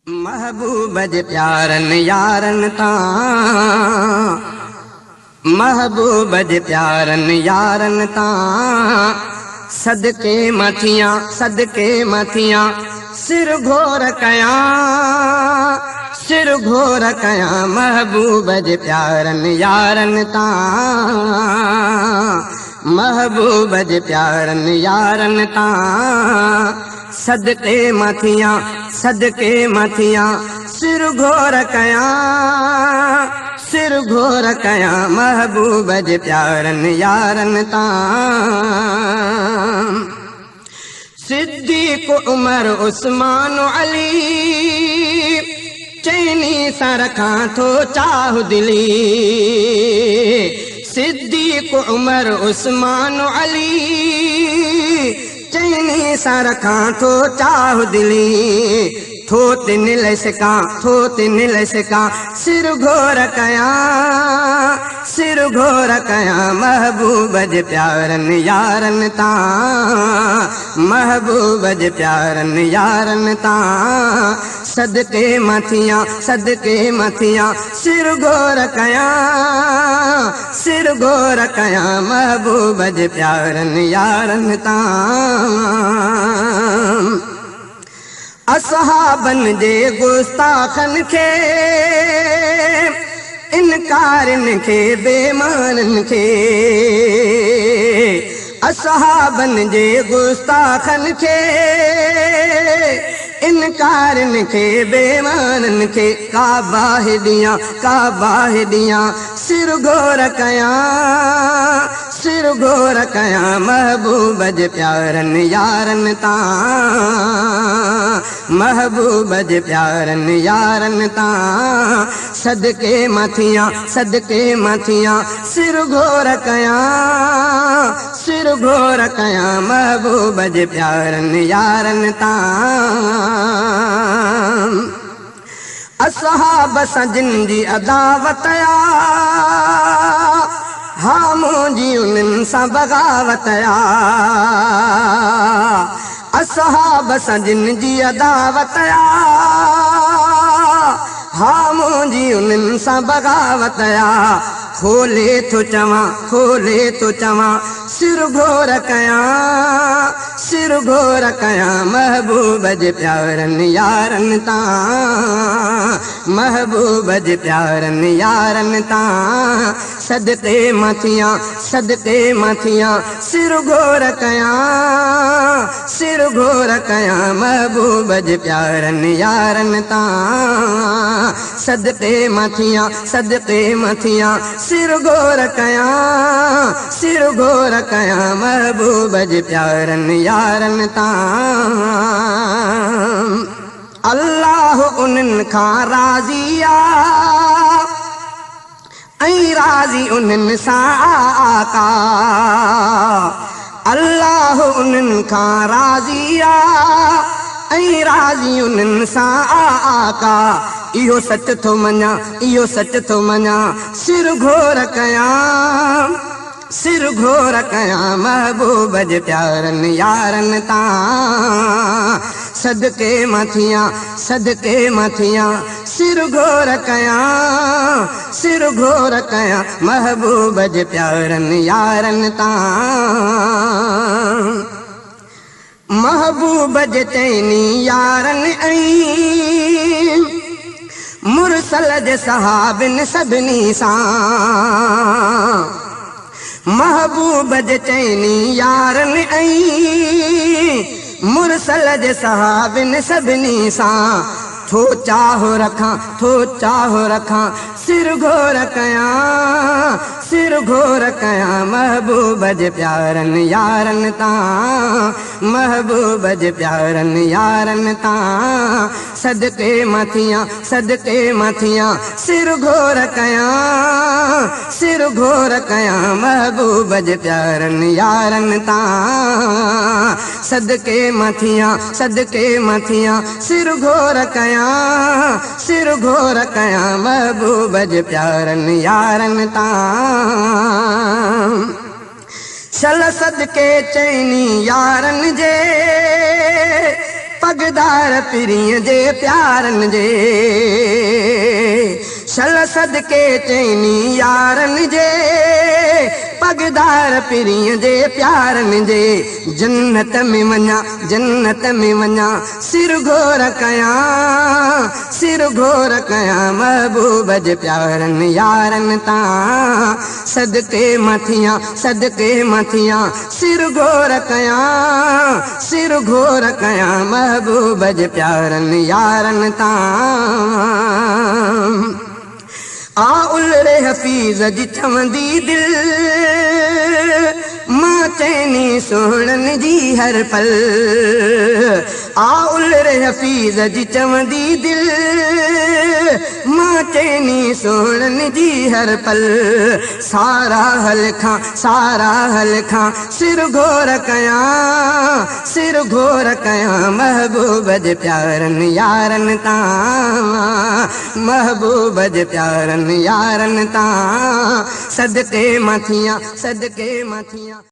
महबूब जे प्यारन यारन तां, महबूब जे प्यारन यारन तां, सदके मथियां सिर घोर कयां, सिर घोर कयां महबूब जे प्यारन यारन तां, महबूब जे प्यारन यारन तां, सदके मथियां सिर घोर कयां, सिर घोर कयां महबूब जे प्यारन यारन तां। सिद्दीक़ उमर उस्मान अली चैनी सां रखां थो चाह दिली, सिद्दीक़ उमर उस्मान अली चैनी सां रखां थो चाह दिली, थो तिन लइ सकां सिर घोर कयां, सिर घोर कयां महबूब जे प्यारन यारन तां, महबूब जे प्यारन यारन तां, सदके मथियां सिर घोर कयां, सिर घोर कयां महबूब जे प्यारन यारन तां। असहाबन जे गुस्ताखन खे, इनकारन खे बेमानन खे, असहाबन जे गुस्ताखन खे, इनकारन खे बेमानन खे, काबा हिडियां सिर घोर कयां, सिर घोर कयां महबूब जे प्यारन यारन तां, महबूब जे प्यारन यारन तां, सदके मथियां सिर घोर कयां, सिर घोर कयां महबूब जे प्यारन यारन तां। असहाब सां जिन जी अदावत आ, हा मुंहिंजी उन्हनि सां बग़ावत आ, असहाब सां जिन जी अदावत आ, हा मुंहिंजी उन्हनि सां बग़ावत आ, खोले थो चवां सिर घोर कयां, सिर घोर कयां महबूब जे प्यारन यारन तां, महबूब जे प्यारन यारन तां, सदके मथियां सिर घोर कयां, सिर घोर कयां महबूब जे प्यारन यारन तां, सदके मथियां सिर घोर कयां, सिर घोर कयां महबूब जे प्यारन यारन तां। अल्लाह उन्हनि खां राज़ी आ, ऐं राज़ी उन्हनि सां आका, अल्लाह उन्हनि खां राज़ी आ, ऐं राज़ी उन्हनि सां आका, इहो सच थो मञां सिर घोर कयां महबूब जे प्यारन यारन तां, सदके मथियां सिर घोर कयां महबूब जे प्यारन यारन तां। महबूब जे चैनी यारन ऐं मुरसल जे सहाबिन सभिनी सां, महबूब जे चैनी यारन ऐं मुरसल जे सहाबिन सभिनी सां, थो चाहो रखां सिर घोर कयां महबूब जे प्यारन यारन तां, महबूब जे प्यारन यारन तां, सदके मथियां सिर घोर कयां महबूब जे प्यारन यारन तां, सदके मथियां सिर घोर कयां महबूब जे प्यारन यारन तां। चल सदके चैनी यारन जे पगदार पिरीअ जे प्यारनि जे शल सदके चइनी यारनि जे पगदार पिरीअ जे प्यारनि जे जन्नत में वञा सिर घोर कयां महबूब जे प्यारनि यारनि तां सदके मथियां सिर घोर कयां महबूब जे प्यारनि यारनि तां आ उलरे हफ़ीज़ जी चवंदी दिल मां चइनी सोहणनि जी हर पल आ उलरे हफ़ीज़ जी चवंदी दिल मां चइनी सोहणनि जी हर पल सारा हल खां सिर घोर कयां महबूब जे प्यारनि यारनि तां महबूब जे प्यारनि यारनि तां सदके मथियां